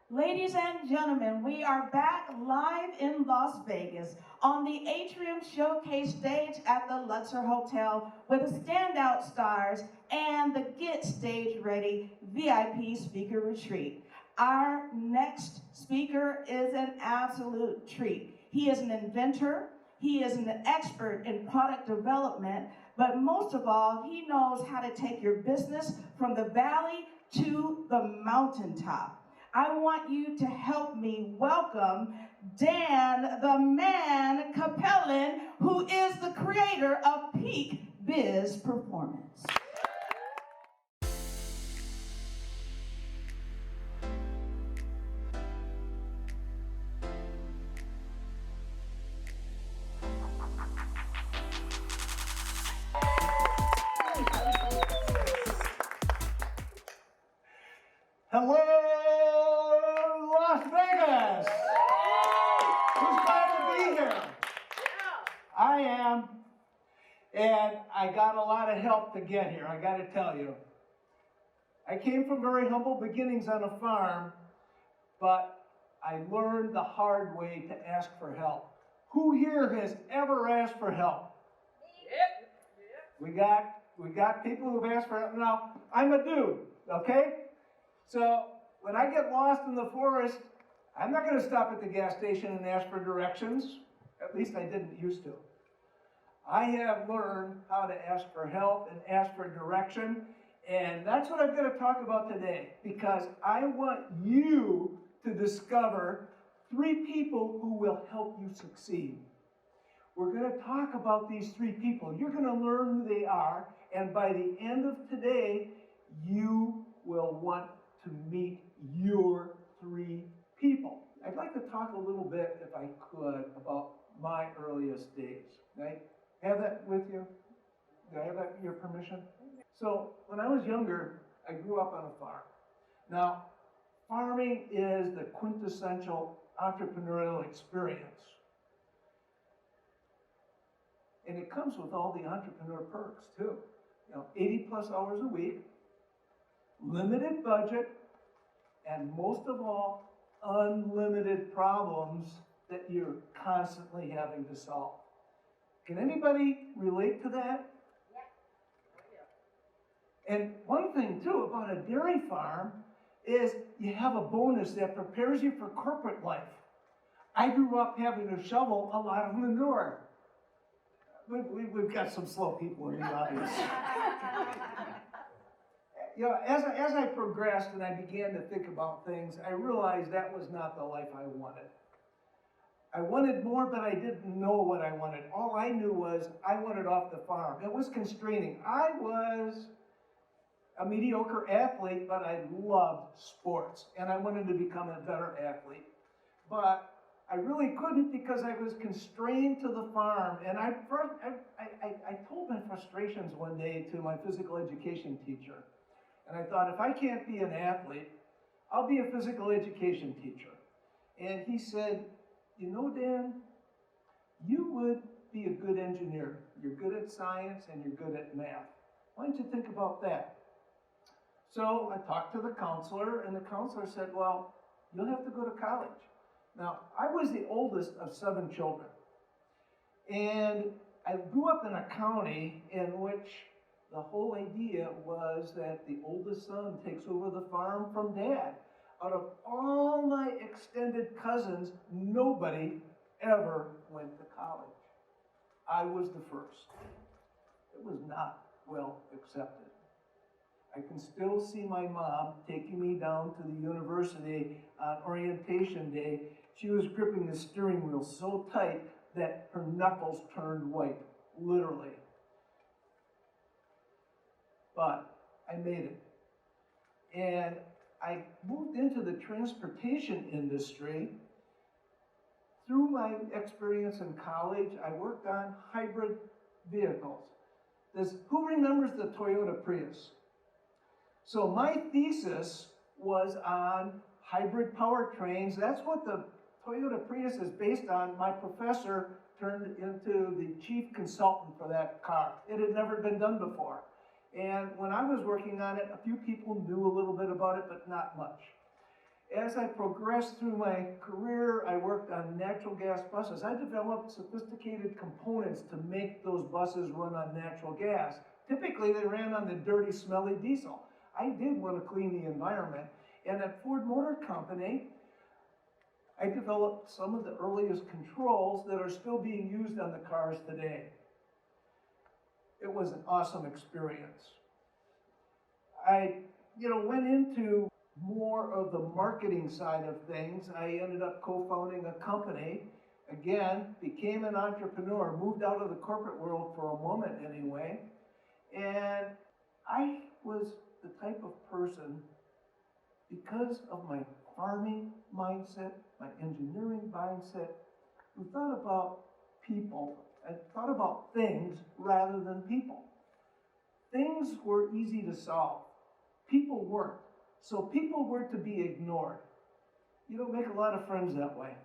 Ladies and gentlemen, we are back live in Las Vegas on the Atrium Showcase stage at the Luxor Hotel with the standout stars and the Get Stage Ready VIP speaker retreat. Our next speaker is an absolute treat. He is an inventor, he is an expert in product development, but most of all, he knows how to take your business from the valley to the mountaintop. I want you to help me welcome Dan the Man Kapellen, who is the creator of Peak Biz Performance. Hello, Las Vegas! Who's glad to be here? I am, and I got a lot of help to get here, I gotta tell you. I came from very humble beginnings on a farm, but I learned the hard way to ask for help. Who here has ever asked for help? Yep. We got people who've asked for help. Now, I'm a dude, okay? So when I get lost in the forest, I'm not going to stop at the gas station and ask for directions. At least I didn't used to. I have learned how to ask for help and ask for direction. And that's what I'm going to talk about today, because I want you to discover 3 people who will help you succeed. We're going to talk about these 3 people. You're going to learn who they are. And by the end of today, you will want to meet your 3 people. I'd like to talk a little bit, if I could, about my earliest days. Right? Have that with you? Do I have that, your permission? So, when I was younger, I grew up on a farm. Now, farming is the quintessential entrepreneurial experience. And it comes with all the entrepreneur perks, too. 80 plus hours a week, limited budget, and most of all, unlimited problems that you're constantly having to solve. Can anybody relate to that? Yeah. And one thing, too, about a dairy farm is you have a bonus that prepares you for corporate life. I grew up having to shovel a lot of manure. We've got some slow people in the audience. As I progressed and I began to think about things, I realized that was not the life I wanted. I wanted more, but I didn't know what I wanted. All I knew was I wanted off the farm. It was constraining. I was a mediocre athlete, but I loved sports, and I wanted to become a better athlete. But I really couldn't because I was constrained to the farm. And I told my frustrations one day to my physical education teacher. And I thought, if I can't be an athlete, I'll be a physical education teacher. And he said, Dan, you would be a good engineer. You're good at science and you're good at math. Why don't you think about that? So I talked to the counselor, and the counselor said, well, you'll have to go to college. Now, I was the oldest of 7 children. And I grew up in a county in which the whole idea was that the oldest son takes over the farm from dad. Out of all my extended cousins, nobody ever went to college. I was the first. It was not well accepted. I can still see my mom taking me down to the university on orientation day. She was gripping the steering wheel so tight that her knuckles turned white, literally. But I made it. And I moved into the transportation industry. Through my experience in college, I worked on hybrid vehicles. Who remembers the Toyota Prius? So my thesis was on hybrid powertrains. That's what the Toyota Prius is based on. My professor turned into the chief consultant for that car. It had never been done before. And when I was working on it, a few people knew a little bit about it, but not much. As I progressed through my career, I worked on natural gas buses. I developed sophisticated components to make those buses run on natural gas. Typically, they ran on the dirty, smelly diesel. I did want to clean the environment. And at Ford Motor Company, I developed some of the earliest controls that are still being used on the cars today. It was an awesome experience. I, went into more of the marketing side of things. I ended up co-founding a company. Again, became an entrepreneur, moved out of the corporate world for a moment anyway. And I was the type of person, because of my farming mindset, my engineering mindset, who thought about people and thought about things rather than people. Things were easy to solve. People weren't. So people were to be ignored. You don't make a lot of friends that way.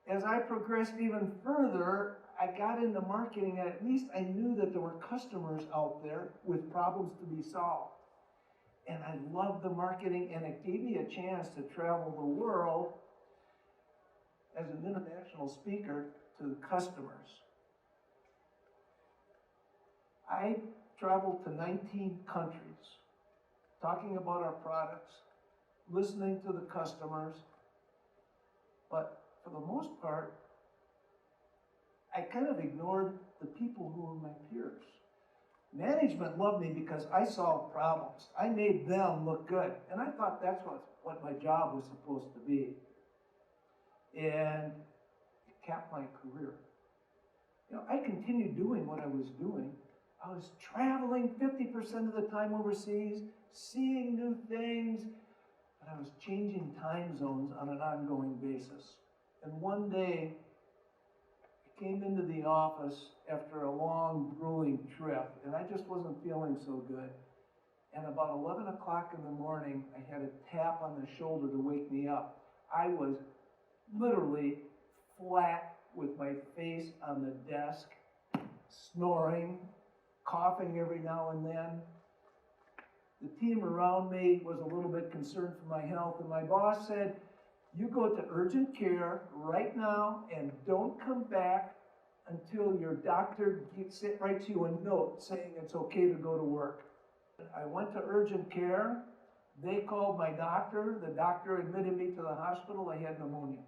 As I progressed even further, I got into marketing, and at least I knew that there were customers out there with problems to be solved. And I loved the marketing, and it gave me a chance to travel the world as an international speaker to the customers. I traveled to 19 countries, talking about our products, listening to the customers, but for the most part, I kind of ignored the people who were my peers. Management loved me because I solved problems. I made them look good, and I thought that's what my job was supposed to be. And it capped my career. I continued doing what I was doing. I was traveling 50% of the time overseas, seeing new things, but I was changing time zones on an ongoing basis. And one day, I came into the office after a long, grueling trip, and I just wasn't feeling so good. And about 11 o'clock in the morning, I had a tap on the shoulder to wake me up. I was literally flat with my face on the desk, snoring, coughing every now and then. The team around me was a little bit concerned for my health, and my boss said, "You go to urgent care right now and don't come back until your doctor writes you a note saying it's okay to go to work." I went to urgent care. They called my doctor. The doctor admitted me to the hospital. I had pneumonia.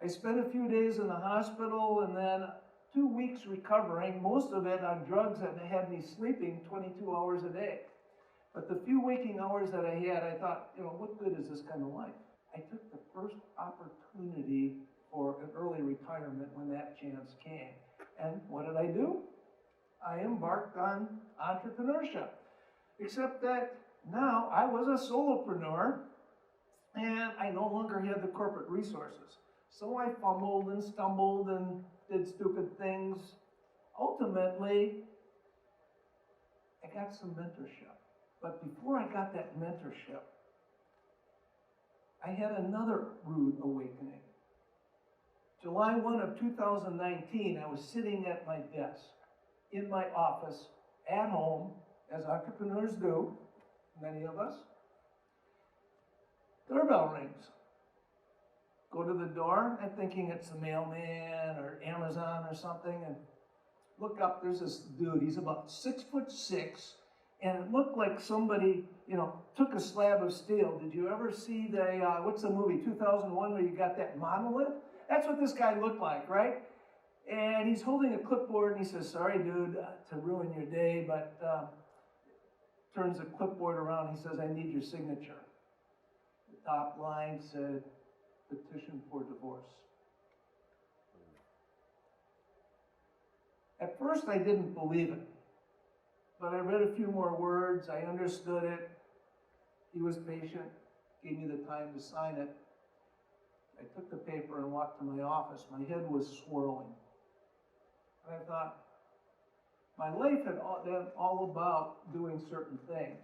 I spent a few days in the hospital and then 2 weeks recovering, most of it on drugs that had me sleeping 22 hours a day. But the few waking hours that I had, I thought, what good is this kind of life? I took the first opportunity for an early retirement when that chance came. And what did I do? I embarked on entrepreneurship. Except that now I was a solopreneur and I no longer had the corporate resources. So I fumbled and stumbled and did stupid things. Ultimately, I got some mentorship. But before I got that mentorship, I had another rude awakening. July 1 of 2019, I was sitting at my desk in my office at home, as entrepreneurs do, many of us. Doorbell rings. Go to the door, I'm thinking it's the mailman or Amazon or something, and look up, there's this dude, he's about 6'6", and it looked like somebody, took a slab of steel. Did you ever see what's the movie, 2001, where you got that monolith? That's what this guy looked like, right? And he's holding a clipboard, and he says, "Sorry, dude, to ruin your day," but turns the clipboard around, he says, "I need your signature." The top line said, "Petition for divorce." At first, I didn't believe it. But I read a few more words, I understood it. He was patient, gave me the time to sign it. I took the paper and walked to my office. My head was swirling. And I thought, my life had been all about doing certain things.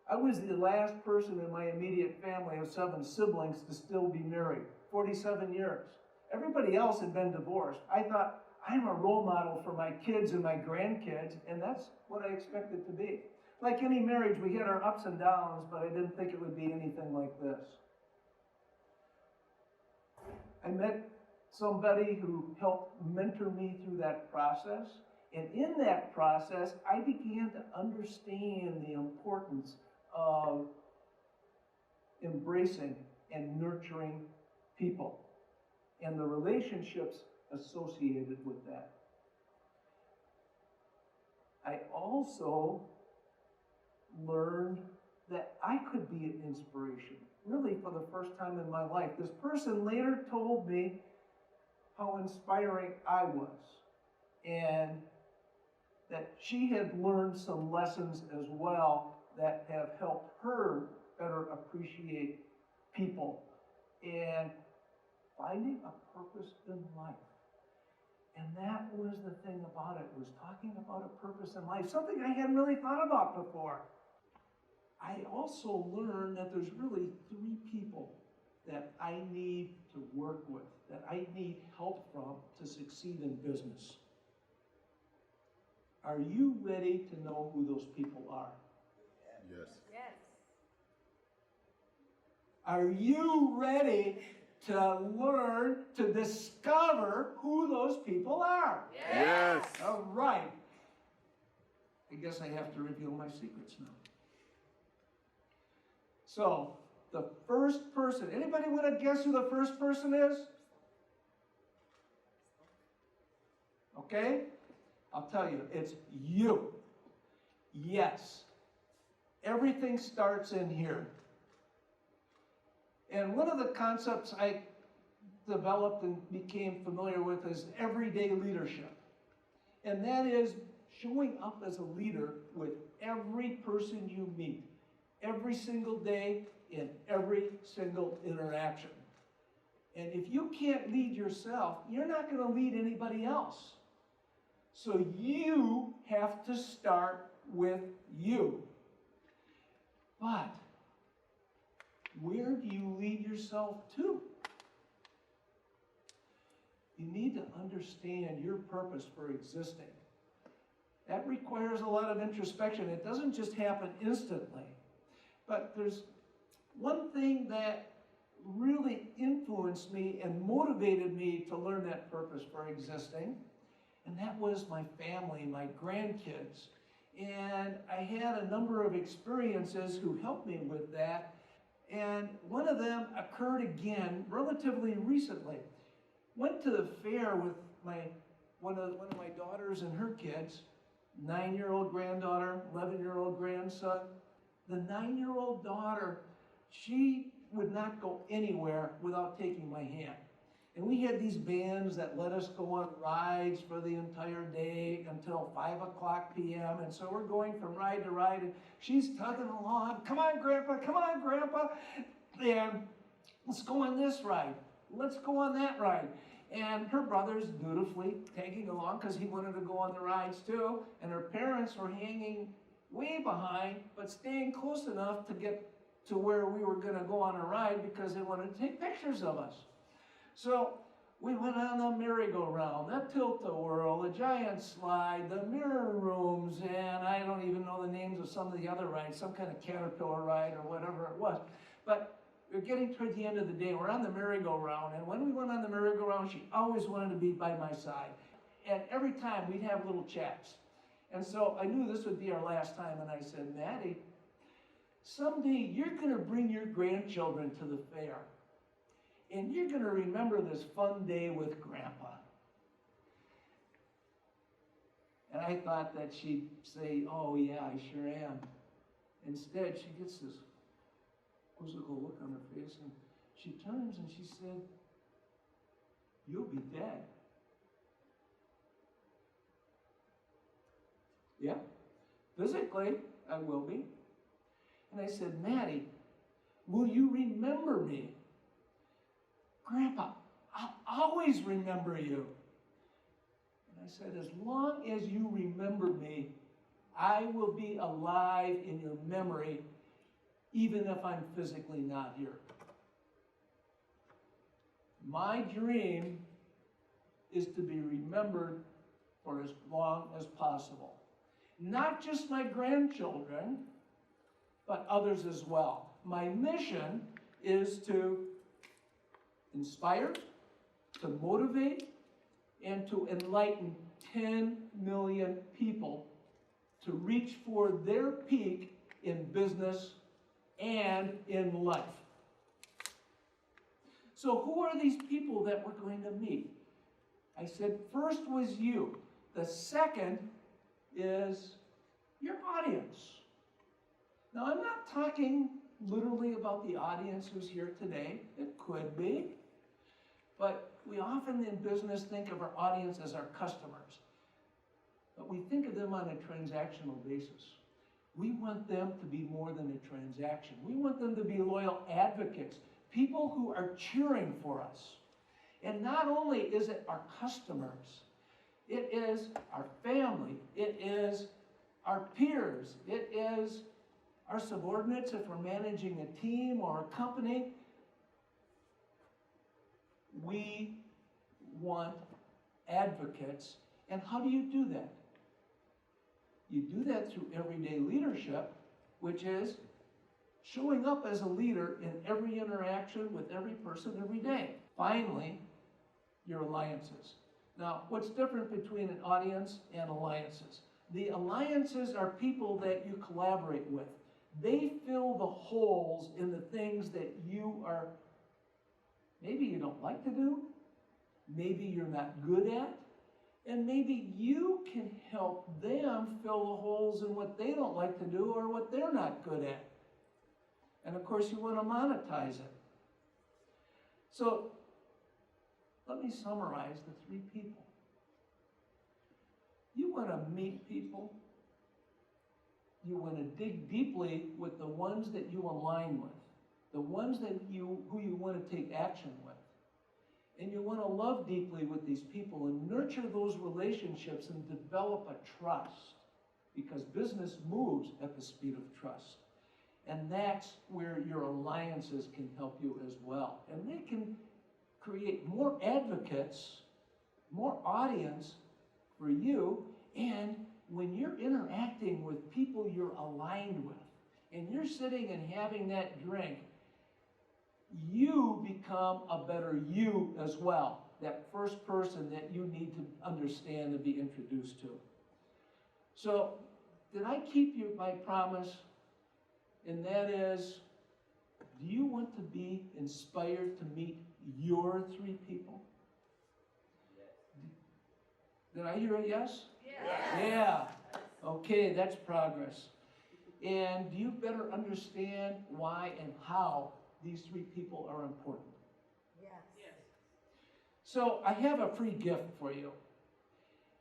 I was the last person in my immediate family of 7 siblings to still be married, 47 years. Everybody else had been divorced. I thought, I'm a role model for my kids and my grandkids, and that's what I expected to be. like any marriage, we had our ups and downs, but I didn't think it would be anything like this. I met somebody who helped mentor me through that process. And in that process, I began to understand the importance of embracing and nurturing people and the relationships associated with that. I also learned that I could be an inspiration, really for the first time in my life. This person later told me how inspiring I was, and that she had learned some lessons as well that have helped her better appreciate people and finding a purpose in life. And that was the thing about it, was talking about a purpose in life, something I hadn't really thought about before. I also learned that there's really three people that I need to work with, that I need help from to succeed in business. Are you ready to know who those people are? Yes. Yes. Are you ready to learn to discover who those people are? Yes. All right. I guess I have to reveal my secrets now. So, the first person, anybody want to guess who the first person is? Okay? I'll tell you, it's you. Yes. Everything starts in here. And one of the concepts I developed and became familiar with is everyday leadership. And that is showing up as a leader with every person you meet, every single day, in every single interaction. And if you can't lead yourself, you're not going to lead anybody else. So you have to start with you. But where do you lead yourself to? You need to understand your purpose for existing. That requires a lot of introspection. It doesn't just happen instantly. But there's one thing that really influenced me and motivated me to learn that purpose for existing, and that was my family, my grandkids. And I had a number of experiences who helped me with that. And one of them occurred again relatively recently. Went to the fair with one of my daughters and her kids, 9-year-old granddaughter, 11-year-old grandson. The 9-year-old daughter, she would not go anywhere without taking my hand. And we had these vans that let us go on rides for the entire day until 5 o'clock p.m. And so we're going from ride to ride, and she's tugging along. Come on, Grandpa, come on, Grandpa. And let's go on this ride. Let's go on that ride. And her brother's dutifully tagging along because he wanted to go on the rides too. And her parents were hanging way behind, but staying close enough to get to where we were going to go on a ride because they wanted to take pictures of us. So we went on the merry-go-round, the tilt-a-whirl, the giant slide, the mirror rooms, and I don't even know the names of some of the other rides, some kind of caterpillar ride or whatever it was. But we're getting toward the end of the day. We're on the merry-go-round, and when we went on the merry-go-round, she always wanted to be by my side. And every time we'd have little chats. And so I knew this would be our last time, and I said, Maddie, someday you're going to bring your grandchildren to the fair. And you're going to remember this fun day with Grandpa. And I thought that she'd say, oh yeah, I sure am. Instead, she gets this quizzical look on her face, and she turns and she said, you'll be dead. Yeah, physically, I will be. And I said, Maddie, will you remember me? Grandpa, I'll always remember you. And I said, as long as you remember me, I will be alive in your memory, even if I'm physically not here. My dream is to be remembered for as long as possible. not just my grandchildren, but others as well. My mission is to inspire, to motivate, and to enlighten 10 million people to reach for their peak in business and in life. So who are these people that we're going to meet? I said first was you. The second is your audience. Now, I'm not talking literally about the audience who's here today. It could be. But we often in business think of our audience as our customers. But we think of them on a transactional basis. We want them to be more than a transaction. We want them to be loyal advocates, people who are cheering for us. And not only is it our customers, it is our family, it is our peers, it is our subordinates if we're managing a team or a company. We want advocates. And how do you do that? You do that through everyday leadership, which is showing up as a leader in every interaction with every person every day. Finally, your alliances. Now, what's different between an audience and alliances? The alliances are people that you collaborate with. They fill the holes in the things that you are, maybe you don't like to do, maybe you're not good at, and maybe you can help them fill the holes in what they don't like to do or what they're not good at. And of course, you want to monetize it. So, let me summarize the three people. You want to meet people. You want to dig deeply with the ones that you align with, the ones that who you want to take action with. And you want to love deeply with these people and nurture those relationships and develop a trust, because business moves at the speed of trust. And that's where your alliances can help you as well. And they can create more advocates, more audience for you. And when you're interacting with people you're aligned with, and you're sitting and having that drink, you become a better you as well. That first person that you need to understand and be introduced to. So, did I keep you my promise? And that is, do you want to be inspired to meet your three people? Did I hear a yes? Yes. Yeah. Okay, that's progress. And do you better understand why and how these three people are important? Yes. So I have a free gift for you.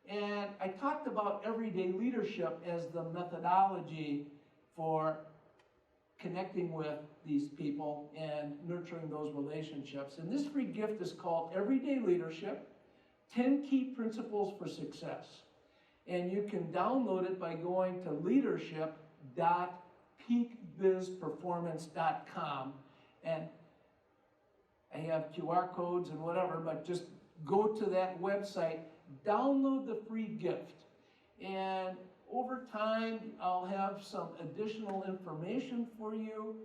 And I talked about everyday leadership as the methodology for connecting with these people and nurturing those relationships. And this free gift is called Everyday Leadership, 10 Key Principles for Success. And you can download it by going to leadership.peakbizperformance.com. And I have QR codes and whatever, but just go to that website, download the free gift. And over time, I'll have some additional information for you,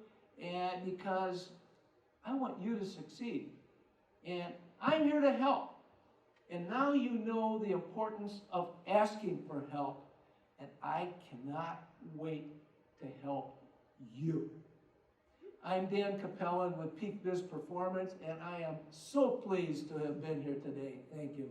and because I want you to succeed. And I'm here to help. And now you know the importance of asking for help, and I cannot wait to help you. I'm Dan Kapellen with Peak Biz Performance, and I am so pleased to have been here today. Thank you.